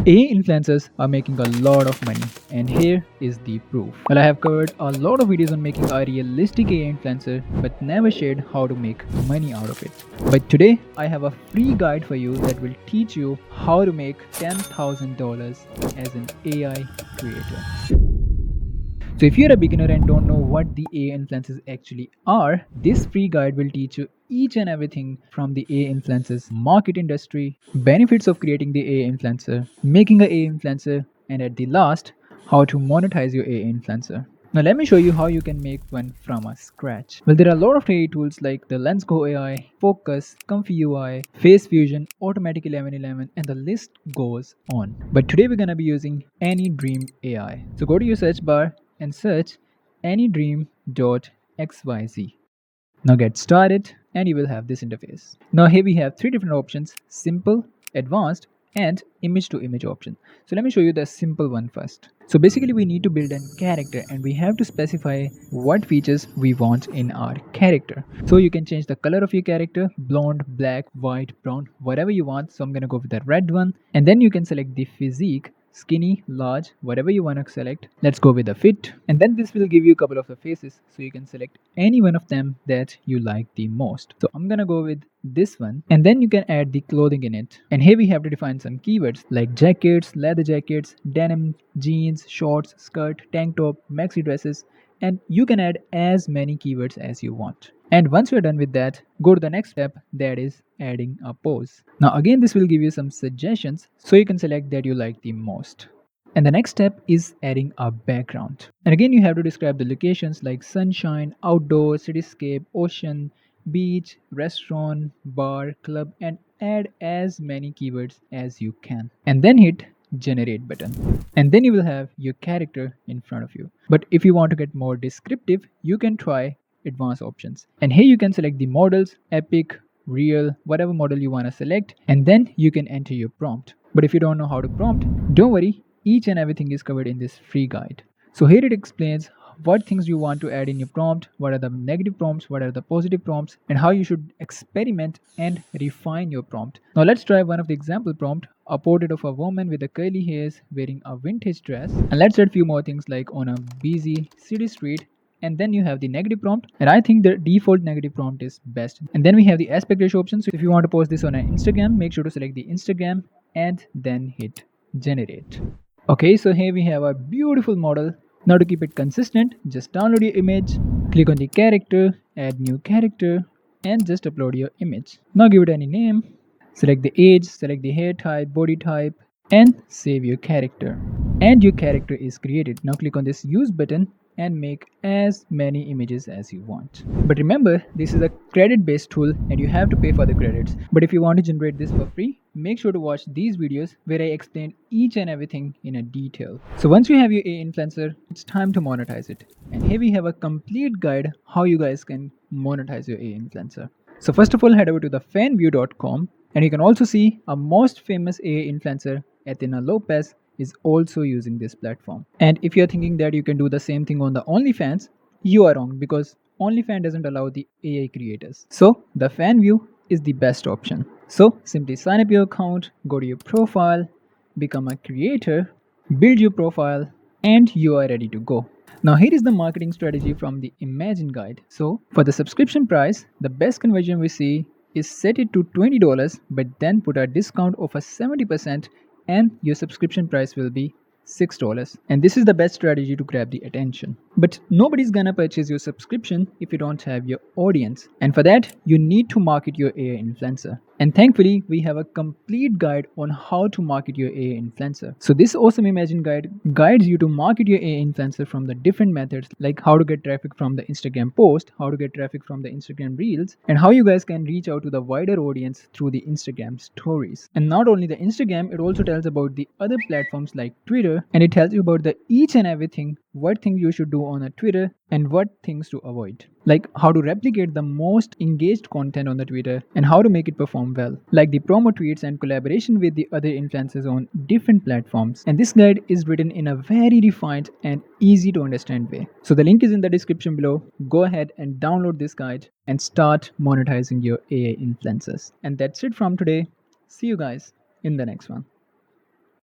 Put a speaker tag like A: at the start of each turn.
A: AI influencers are making a lot of money, and here is the proof. Well, I have covered a lot of videos on making a realistic AI influencer, but never shared how to make money out of it. But today, I have a free guide for you that will teach you how to make $10,000 as an AI creator. So if you're a beginner and don't know what the AI influencers actually are, this free guide will teach you each and everything from the AI influencers market industry, benefits of creating the AI influencer, making an AI influencer, and at the last, how to monetize your AI influencer. Now let me show you how you can make one from a scratch. Well, there are a lot of AI tools like the LensGo AI, Focus, Comfy UI, Face Fusion, Automatic 1111, and the list goes on. But today we're gonna be using AnyDream AI. So go to your search bar and search anydream.xyz. Now get started and you will have this interface. Now here we have three different options: simple, advanced, and image to image option. So let me show you the simple one first. So basically we need to build a character and we have to specify what features we want in our character. So you can change the color of your character: blonde, black, white, brown, whatever you want. So I'm gonna go with the red one. And then you can select the physique: skinny, large, whatever you want to select. Let's go with the fit, and then this will give you a couple of the faces, so you can select any one of them that you like the most. So I'm gonna go with this one, and then you can add the clothing in it. And here we have to define some keywords like jackets, leather jackets, denim, jeans, shorts, skirt, tank top, maxi dresses, and you can add as many keywords as you want. And once you're done with that, go to the next step, that is adding a pose. Now again, this will give you some suggestions, so you can select that you like the most. And the next step is adding a background. And again, you have to describe the locations like sunshine, outdoor, cityscape, ocean, beach, restaurant, bar, club, and add as many keywords as you can. And then hit generate button. And then you will have your character in front of you. But if you want to get more descriptive, you can try advanced options. And here you can select the models: epic, real, whatever model you want to select, and then you can enter your prompt. But if you don't know how to prompt, don't worry, each and everything is covered in this free guide. So here it explains what things you want to add in your prompt, what are the negative prompts, what are the positive prompts, and how you should experiment and refine your prompt. Now let's try one of the example prompt: a portrait of a woman with a curly hairs wearing a vintage dress. And let's add few more things like on a busy city street. And then you have the negative prompt, and I think the default negative prompt is best. And then we have the aspect ratio option. So if you want to post this on an Instagram, make sure to select the Instagram and then hit generate. Okay, so here we have a beautiful model. Now to keep it consistent, just download your image, click on the character, add new character, and just upload your image. Now give it any name, select the age, select the hair type, body type, and save your character. And your character is created. Now click on this use button and make as many images as you want. But remember, this is a credit based tool and you have to pay for the credits. But if you want to generate this for free, make sure to watch these videos where I explain each and everything in a detail. So once you have your AI influencer, it's time to monetize it. And here we have a complete guide how you guys can monetize your AI influencer. So first of all, head over to the fanview.com and you can also see our most famous AI influencer, Athena Lopez, is also using this platform. And if you're thinking that you can do the same thing on the OnlyFans, you are wrong, because OnlyFans doesn't allow the AI creators. So the fan view is the best option. So simply sign up your account, go to your profile, become a creator, build your profile, and you are ready to go. Now here is the marketing strategy from the Imagine guide. So for the subscription price, the best conversion we see is set it to $20, but then put a discount of a 70%, and your subscription price will be $6. And this is the best strategy to grab the attention. But nobody's gonna purchase your subscription if you don't have your audience. And for that, you need to market your AI influencer. And thankfully, we have a complete guide on how to market your AI influencer. So this awesome Imagine guide guides you to market your AI influencer from the different methods, like how to get traffic from the Instagram post, how to get traffic from the Instagram reels, and how you guys can reach out to the wider audience through the Instagram stories. And not only the Instagram, it also tells about the other platforms like Twitter, and it tells you about the each and everything, what things you should do on a Twitter and what things to avoid, like how to replicate the most engaged content on the Twitter and how to make it perform well, like the promo tweets and collaboration with the other influencers on different platforms. And this guide is written in a very refined and easy to understand way. So the link is in the description below. Go ahead and download this guide and start monetizing your AI influencers. And that's it from today. See you guys in the next one.